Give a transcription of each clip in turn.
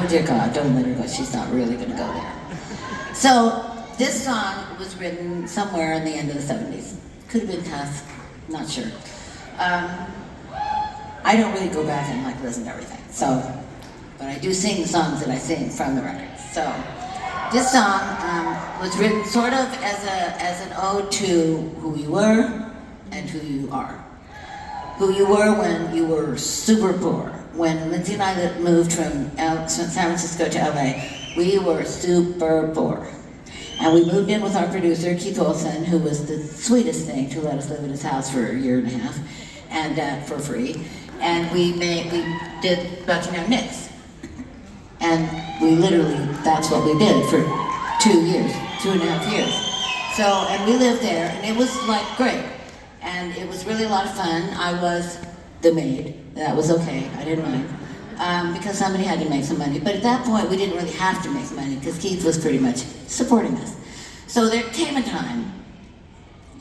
oh dear God, don't let her go, she's not really gonna go there. So, this song was written somewhere in the end of the 70s. Could have been Tusk, not sure. I don't really go back and like listen to everything, so, but I do sing the songs that I sing from the record. So, this song was written sort of as an ode to who you were and who you are. Who you were when you were super poor. When Lindsay and I moved from San Francisco to LA, we were super poor. And we moved in with our producer, Keith Olsen, who was the sweetest thing to let us live in his house for a year and a half, and for free. And we did Buckingham Nicks. And we literally, that's what we did for 2 years, 2.5 years. So, and we lived there, and it was like great. And it was really a lot of fun. I was the maid. That was okay, I didn't mind. Because somebody had to make some money. But at that point, we didn't really have to make some money because Keith was pretty much supporting us. So there came a time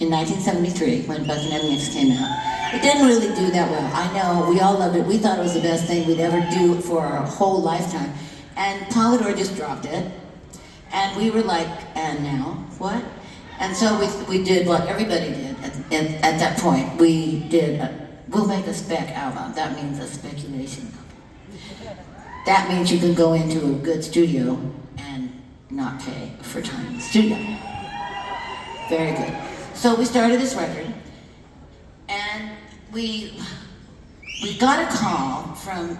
in 1973 when Buckingham Nicks came out. It didn't really do that well. I know, we all loved it. We thought it was the best thing we'd ever do for our whole lifetime. And Polydor just dropped it. And we were like, and now, what? And so we did what everybody did at that point. We did, we'll make a spec album. That means a speculation album. That means you can go into a good studio and not pay for time in the studio. Very good. So we started this record, and we got a call from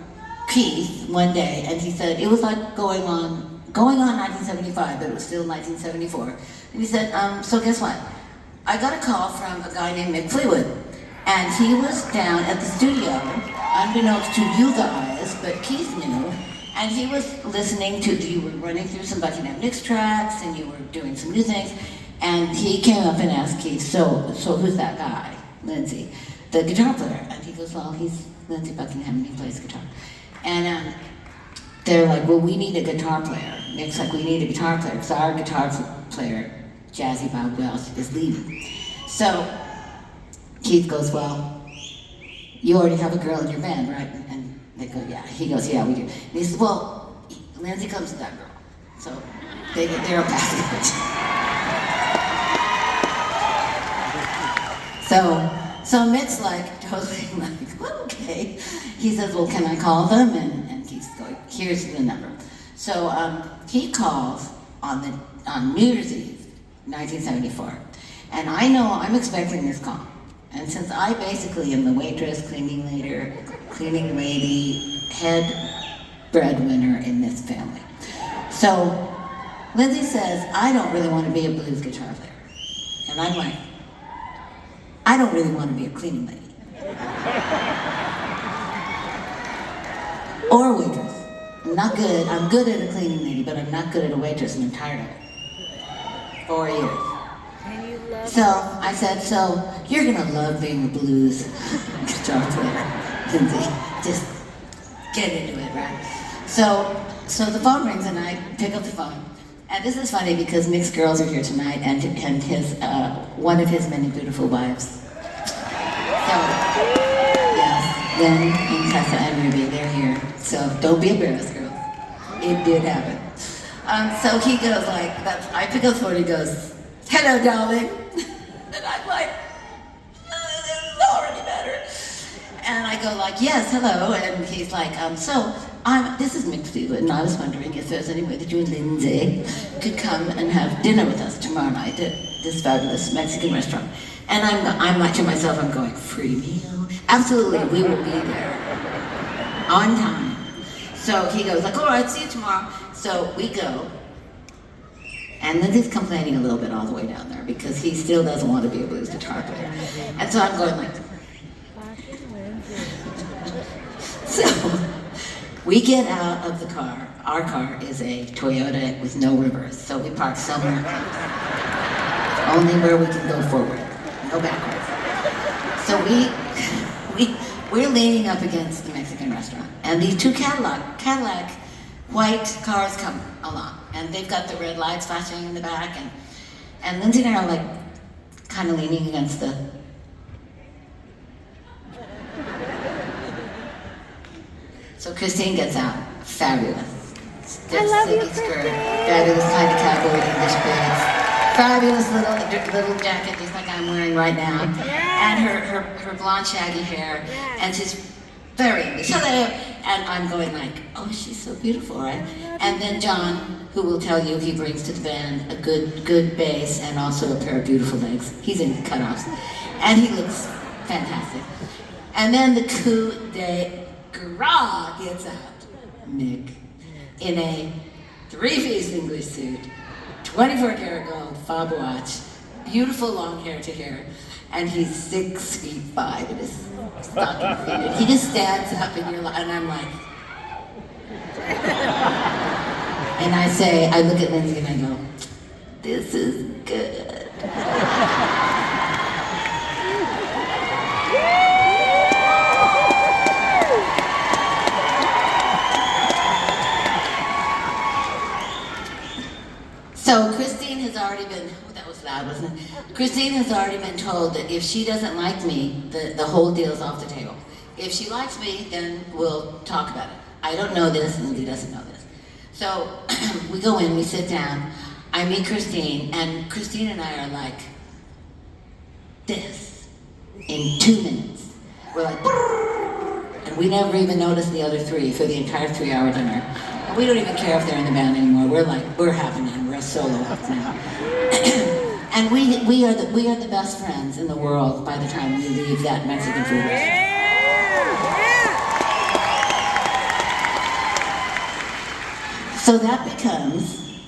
Keith one day, and he said, it was like going on 1975, but it was still 1974. And he said, so guess what? I got a call from a guy named Mick Fleetwood, and he was down at the studio, unbeknownst to you guys, but Keith knew, and he was listening to, you were running through some Buckingham Nicks tracks, and you were doing some new things, and he came up and asked Keith, so who's that guy, Lindsay, the guitar player? And he goes, well, he's Lindsay Buckingham, and he plays guitar. And they're like, well, we need a guitar player. Nick's like, we need a guitar player, because our guitar player, Jazzy Bob Welch, is leaving. So Keith goes, well, you already have a girl in your band, right? And they go, yeah. He goes, yeah, we do. And he says, well, Lindsay comes to that girl. So they're a package. So Mick's like, totally like, well, okay. He says, well, can I call them? And Keith's going, here's the number. So he calls on New Year's Eve, 1974. And I know I'm expecting this call. And since I basically am the waitress, cleaning lady, head breadwinner in this family. So Lindsay says, I don't really want to be a blues guitar player. And I'm like, I don't really want to be a cleaning lady. Or a waitress. I'm not good. I'm good at a cleaning lady, but I'm not good at a waitress, and I'm tired of it. 4 years. So I said, so you're gonna love being a blues guitar player, Lindsay. Just get into it, right? So the phone rings and I pick up the phone. And this is funny because Mick's girls are here tonight, and his one of his many beautiful wives. So yes, Lynn and Tessa and Ruby, they're here. So don't be embarrassed, girls. It did happen. So he goes like, I pick up the phone, he goes, hello, darling. And I'm like, this is already better. And I go like, yes, hello. And he's like, this is Mick Fleetwood, and I was wondering if there's any way that you and Lindsay could come and have dinner with us tomorrow night at this fabulous Mexican restaurant. And I'm like to myself, I'm going, free meal? Absolutely, we will be there. On time. So he goes like, all right, see you tomorrow. So we go. And Lindsay's complaining a little bit all the way down there because he still doesn't want to be a blues guitar player. And so I'm going like, so we get out of the car. Our car is a Toyota with no reverse, so we park somewhere only where we can go forward, no backwards. So we're leaning up against the Mexican restaurant, and these two Cadillac white cars come along, and they've got the red lights flashing in the back, and Lindsay and I are like kind of leaning against the. So Christine gets out, fabulous, I love you, silky skirt, Christine. fabulous kind of cowboy English boots, fabulous little jacket just like I'm wearing right now, and her blonde shaggy hair, and she's very English. Hello, and I'm going like, oh, she's so beautiful, right? And then John, who will tell you he brings to the band a good bass and also a pair of beautiful legs. He's in cutoffs, and he looks fantastic. And then the coup de grace gets out, Nick, in a three-piece English suit, 24-karat gold fob watch, beautiful long hair to hair, and he's 6'5" in his stocking feet. And he just stands up and and I'm like, and I look at Lindsay and I go, this is good. So Christine has already been, oh, that was loud, wasn't it? Christine has already been told that if she doesn't like me, the whole deal's off the table. If she likes me, then we'll talk about it. I don't know this, and Lindsay doesn't know this. So we go in, we sit down, I meet Christine, and Christine and I are like this in 2 minutes. We're like, and we never even noticed the other three for the entire 3-hour dinner. And we don't even care if they're in the band anymore. We're like, we're happening. We're a solo act now. And we are the best friends in the world by the time we leave that Mexican food restaurant. So that becomes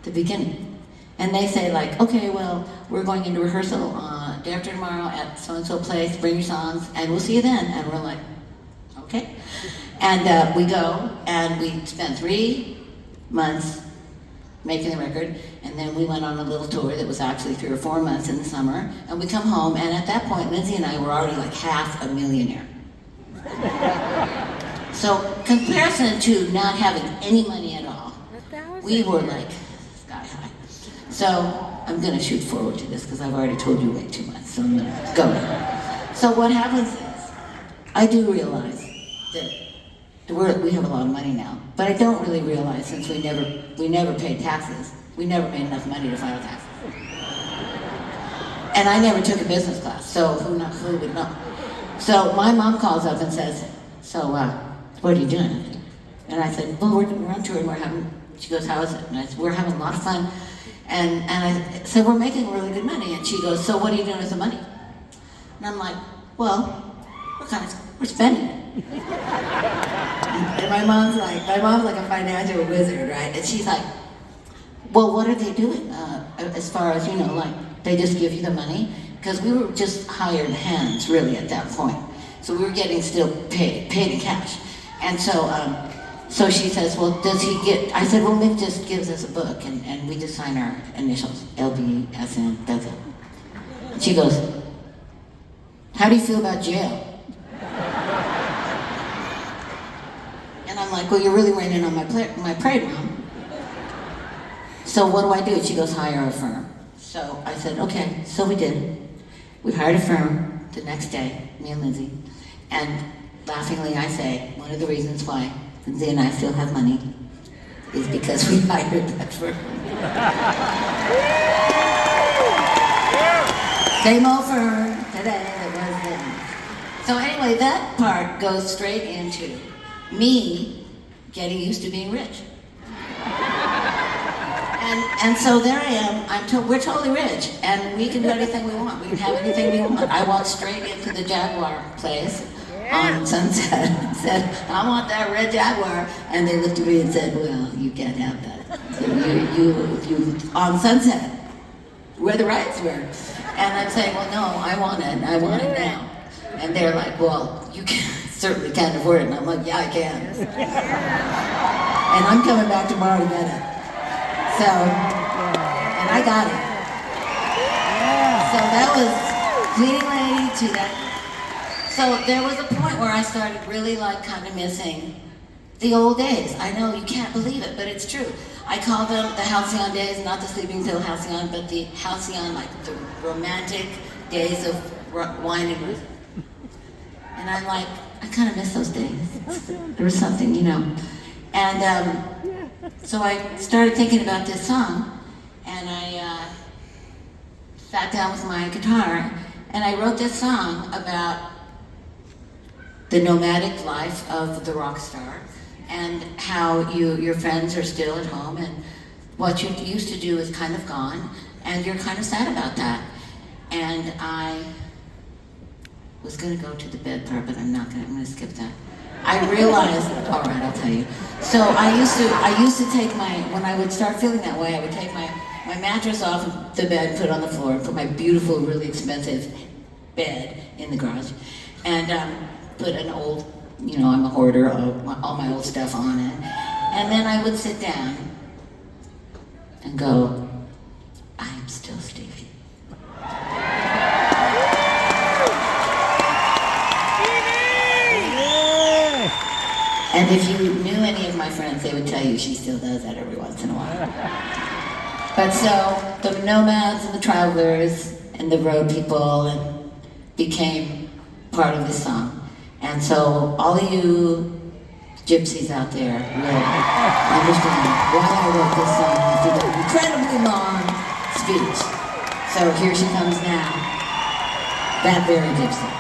the beginning. And they say like, okay, well, we're going into rehearsal day after tomorrow at so-and-so place, bring your songs, and we'll see you then. And we're like, okay. And we go, and we spent 3 months making the record, and then we went on a little tour that was actually 3 or 4 months in the summer, and we come home, and at that point, Lindsay and I were already like half a millionaire. So, comparison to not having any money at all, we were like sky high. So, I'm gonna shoot forward to this, because I've already told you way too much, so I'm gonna go. So what happens is, I do realize that we have a lot of money now, but I don't really realize, since we never paid taxes, we never made enough money to file taxes. And I never took a business class, so who would know? So my mom calls up and says, so what are you doing? And I said, well, we're on tour and she goes, how is it? And I said, we're having a lot of fun. And I said, we're making really good money. And she goes, so what are you doing with the money? And I'm like, well, we're spending it. And my mom's like a financial wizard, right? And she's like, well, what are they doing as far as, like, they just give you the money? Because we were just hired hands, really, at that point. So we were getting still paid in cash. And so she says, well, does he get, I said, well, Mick just gives us a book, and we just sign our initials, LB, SN, that's it. And she goes, how do you feel about jail? And I'm like, well, you're really raining on my parade, Mom. So what do I do? She goes, hire a firm. So I said, okay, so we did. We hired a firm the next day, me and Lindsay. And laughingly I say, one of the reasons why Lindsay and I still have money is because we hired that firm. Same old firm today that was then. So anyway, that part goes straight into me getting used to being rich. And so there I am, we're totally rich, and we can do anything we want. We can have anything we want. I walked straight into the Jaguar place on Sunset and said, I want that red Jaguar. And they looked at me and said, well, you can't have that. So you on Sunset, where the rights were. And I'm saying, well, no, I want it now. And they're like, well, you certainly can't afford it. And I'm like, yeah, I can. And I'm coming back tomorrow to get it. So, and I got it. So that was cleaning lady to that. So there was a point where I started really kind of missing the old days. I know you can't believe it, but it's true. I call them the halcyon days, not the sleeping pill halcyon, but the halcyon, like the romantic days of wine and roses. And I'm like, I kind of miss those days. There was something, And So I started thinking about this song, and I sat down with my guitar, and I wrote this song about the nomadic life of the rock star, and how your friends are still at home, and what you used to do is kind of gone, and you're kind of sad about that. And I was going to go to the bed part, but I'm going to skip that. I realized, all right, I'll tell you. So I used to take when I would start feeling that way, I would take my mattress off of the bed, put it on the floor, and put my beautiful, really expensive bed in the garage, and put an old, I'm a hoarder, all my old stuff on it. And then I would sit down and go, I'm still Stevie. And if you knew any of my friends, they would tell you she still does that every once in a while. But so the nomads and the travelers and the road people became part of this song. And so all of you gypsies out there will understand why I wrote this song after that incredibly long speech. So here she comes now, that very gypsy.